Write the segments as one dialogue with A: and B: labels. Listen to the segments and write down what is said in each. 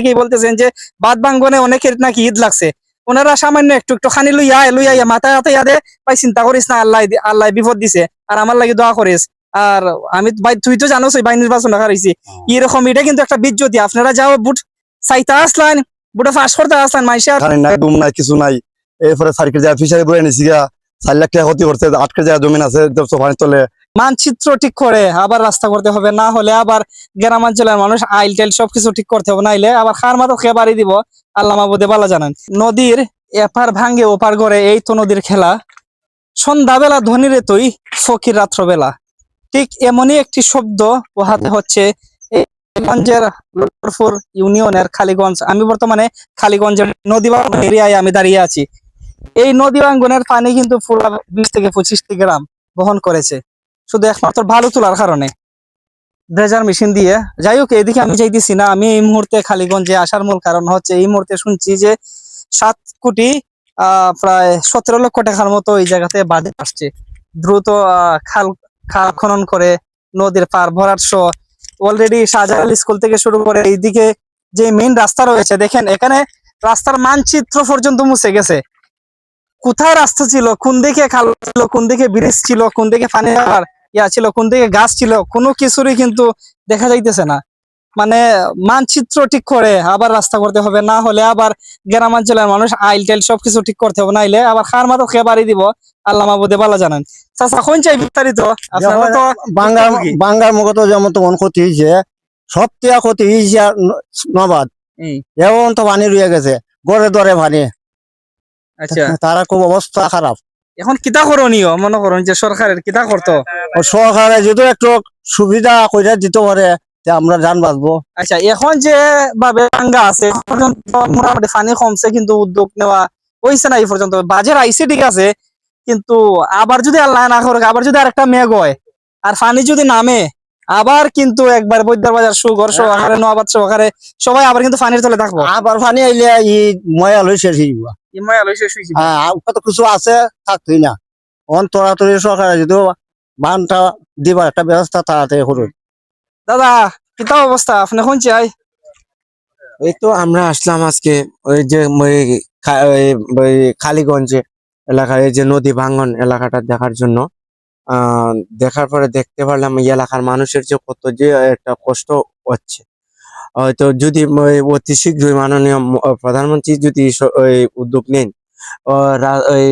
A: অনেকেই বলতেছেন যে বাদ ভাঙ্গনে অনেকের নাকি ঈদ লাগছে। ওনারা সামান্য একটু একটু খানি লইয়া মাথায় হাতে ইয়াদে ভাই চিন্তা করিস না, আল্লাহ আল্লাহ বিপদ দিছে আর আমার লাগি দোয়া করিস। আর আমি ভাই তুই তো জানোস ভাই নির্বাচন হারাইছি এরকম, এটা কিন্তু একটা বিজ্জতি। আপনারা যাও বুট চাইতে আসলেন, বুটে ফাঁস করতে আসলেন মাইসা
B: নাই ডুম নাই কিছু নাই। এরপরে সার্কিট যায় ফিশারি বলে নিছি গা 4 লাখ টাকা ক্ষতি করছে, 8 কেজি জমিন আছে সোফানি তলে।
A: মানচিত্র ঠিক করে আবার রাস্তা করতে হবে, না হলে আবার গ্রামাঞ্চলের মানুষ আইল টাইল সবকিছু ঠিক করতে হবে, নাইলে আবার খার মাথা খেয়ে বাড়ি দিব। আল্লাহ মাহবুদে বালা জানান। নদীর এপার ভাঙ্গে ওপার করে এই তো নদীর খেলা, সন্ধ্যাবেলা ধনীরে তুই ফকির রাত্রবেলা। ঠিক এমনই একটি শব্দ পোহাতে হচ্ছে গঞ্জের লক্ষ্মীপুর ইউনিয়নের খালিগঞ্জ। আমি বর্তমানে খালিগঞ্জের নদী এরিয়ায় আমি দাঁড়িয়ে আছি। এই নদী বাঙ্গনের পানি কিন্তু পুরো 20 থেকে 25টি গ্রাম বহন করেছে, শুধু একমাত্র ভালো তোলার কারণে ড্রেজার মেশিন দিয়ে। যাই হোক, এদিকে আমি চাইতেছি না। আমি এই মুহূর্তে খালিগঞ্জে আসার মূল কারণ হচ্ছে এই মুহূর্তে শুনছি যে 7 কোটি প্রায় 17 লক্ষ টাকার মতো এই জায়গাতে বাজেট আসছে। দ্রুত খাল খনন করে নদীর পার ভরাট সহ অলরেডি শাহজালাল স্কুল থেকে শুরু করে এইদিকে যে মেইন রাস্তা রয়েছে, দেখেন এখানে রাস্তার মানচিত্র পর্যন্ত মুছে গেছে। কোথায় রাস্তা ছিল, কোন দিকে খাল ছিল, কোন দিকে ব্রিজ ছিল, কোন দিকে পানি ছিল, কোন দিকে গাছ ছিল, কোনো কিছুরই কিন্তু দেখা যাইতেছে না। মানে মানচিত্র ঠিক করে আবার রাস্তা করতে হবে, না হলে আবার গ্রামাঞ্চলের মানুষ আইল টাইল সবকিছু ঠিক করতে হবে, নাইলে আবার খার মাথা খেয়ে বাড়ি দিব। আল্লাহ মাহবুদে বালা জানান। চাচা কোন চাই বিস্তারিত? আপনারা তো
C: বাঙ্গার মুখে তো যেমন তখন ক্ষতি হয়েছে, সবথেকে ক্ষতি হয়েছে নবাদ। এমন তো পানি রয়ে গেছে গড়ে দরে পানি।
A: আচ্ছা,
C: তারা খুব অবস্থা খারাপ।
A: এখন কিতা করণীয় মনে করেন যে সরকারের কিতা করতো?
C: সরকারে যদি একটু সুবিধা করে দিতে পারে আমরা যান বাঁচবো।
A: আচ্ছা, এখন যে ভাবে ভাঙ্গা আছে মোটামুটি পানি কমছে, কিন্তু উদ্যোগ নেওয়া হয়েছে না এই পর্যন্ত। বাজেট আইসে ঠিক আছে, কিন্তু আবার যদি আল্লাহ না করে, আবার যদি আরেকটা মেঘ হয় আর পানি যদি নামে, আবার কিন্তু একবার বৈদ্যার বাজার সুগর সহকারে নোয়াবাদ সহকারে সবাই আবার কিন্তু পানির তলে থাকবো।
C: আবার পানি আইলে ই ময়া লই শেষ হইব।
A: হ্যাঁ,
C: কত কিছু আছে থাকতই না। অন্তরাতরি সরকারে যদি বানটা দিবার একটা ব্যবস্থা তাড়াতাড়ি করুন।
A: দাদা কিতা অবস্থা, আপনি কোন চাই?
D: এই তো আমরা আসলাম আজকে ওই যে ওই খালিগঞ্জে এলাকার এই যে নদী ভাঙ্গন এলাকাটা দেখার জন্য। দেখার পরে দেখতে পারলাম এই এলাকার মানুষের যে কত যে একটা কষ্ট হচ্ছে। হয়তো যদি অতি শীঘ্রই মাননীয় প্রধানমন্ত্রী যদি ওই উদ্যোগ নেন, ওই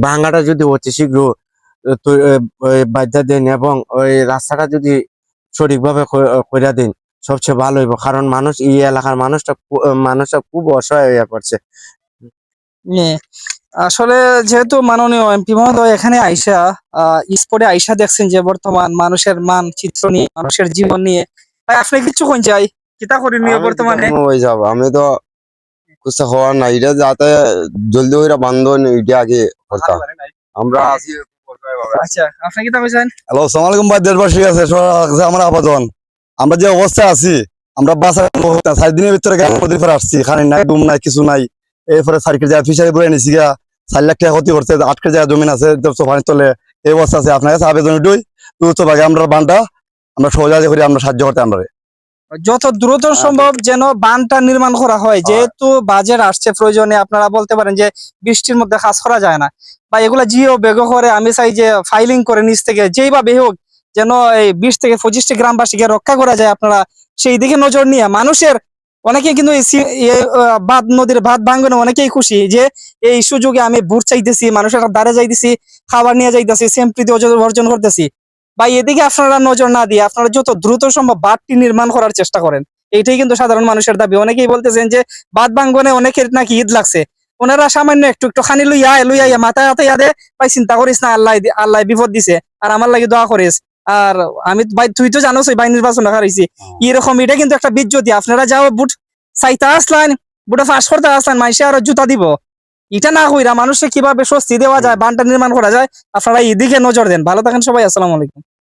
D: ভাঙ্গাটা যদি অতি শীঘ্র বাধ্যা দেন এবং ওই রাস্তাটা যদি সঠিকভাবে কইরা দেন, সবচেয়ে ভালো হইব। কারণ মানুষ এই এলাকার মানুষটা খুব অসহায় হয়ে পড়ছে।
A: আসলে যেহেতু মাননীয় এমপি মহোদয় এখানে আইসা স্পটে আইসা দেখছেন যে বর্তমান মানুষের মানচিত্র নিয়ে, মানুষের জীবন নিয়ে, তাই আপনি কিছু কোন চাই কিতা করণীয় বর্তমানে?
B: হয়ে যাব আমি তো কিছু হওয়ার নাই, এটা যাতে জলদি ওইরা বান্ধন এটা আগে করতাম আমরা আছি।
A: আচ্ছা, আপনি কিতা কইছেন?
B: হ্যালো, আসসালামু আলাইকুম ভাই, দেশবাসী আছে আমরা আপাতন আমরা যে অবস্থায় আছি, আমরা বাসা 4 দিনের ভিতরে নদীর পাড়ে আসছি, খানি নাই ডুম নাই কিছু নাই। এরপরে সার্কিট যায় ফিশারি বলে নিছি গা 4 লাখ টাকা ক্ষতি করছে, 8 কেজি জমিন আছে সোফানি তলে। এই অবস্থা আছে। আপনার কাছে আবেদন উঠই দ্রুত ভাগে আমরা বানটা আমরা সহযোগিতা করি, আমরা সাহায্য করতে আমরা
A: যত দ্রুত সম্ভব যেন বাঁধটা নির্মাণ করা হয়। যেহেতু বাজেট আসছে প্রয়োজনে, আপনারা বলতে পারেন যে বৃষ্টির মধ্যে কাজ করা যায় না, বা এগুলা জিও বেগ করে আমি চাই যে ফাইলিং করে নিচ থেকে যেইভাবে হোক যেন এই 20 থেকে 25টি গ্রামবাসীকে রক্ষা করা যায়। আপনারা সেই দিকে নজর নিয়ে মানুষের অনেকে কিন্তু বাঁধ নদীর বাঁধ ভাঙ্গনে অনেকেই খুশি যে এই সুযোগে আমি ভোট চাইতেছি, মানুষের দ্বারে যাইতেছি, খাবার নিয়ে যাইতেছি, সেমপ্রীতি অর্জন করতেছি। বা এদিকে আপনারা নজর না দিয়ে আপনারা যত দ্রুত সম্ভব বাঁধটি নির্মাণ করার চেষ্টা করেন। এইটাই কিন্তু সাধারণ মানুষের দাবি। অনেকেই বলতেছেন যে বাঁধ ভাঙ্গনে অনেকের নাকি ঈদ লাগছে। ওনারা সামান্য একটু একটু খানি লইয়া মাথায় হাতে ইয়াদে ভাই চিন্তা করিস না, আল্লাহ আল্লাহ বিপদ দিছে আর আমার লাগি দোয়া করিস। আর আমি ভাই তুই তো জানোস ভাই নির্বাচন হারাইছি এরকম, এটা কিন্তু একটা বিজ্জতি। আপনারা যাও বুট চাইতে আসলেন, বুটে ফাঁস করতে আসলেন, মাইসে আরো জুতা দিব। এটা না কইরা মানুষকে কিভাবে স্বস্তি দেওয়া যায়, বানটা নির্মাণ করা যায়, আপনারা এদিকে নজর দেন। ভালো থাকেন সবাই, আসসালামু আলাইকুম।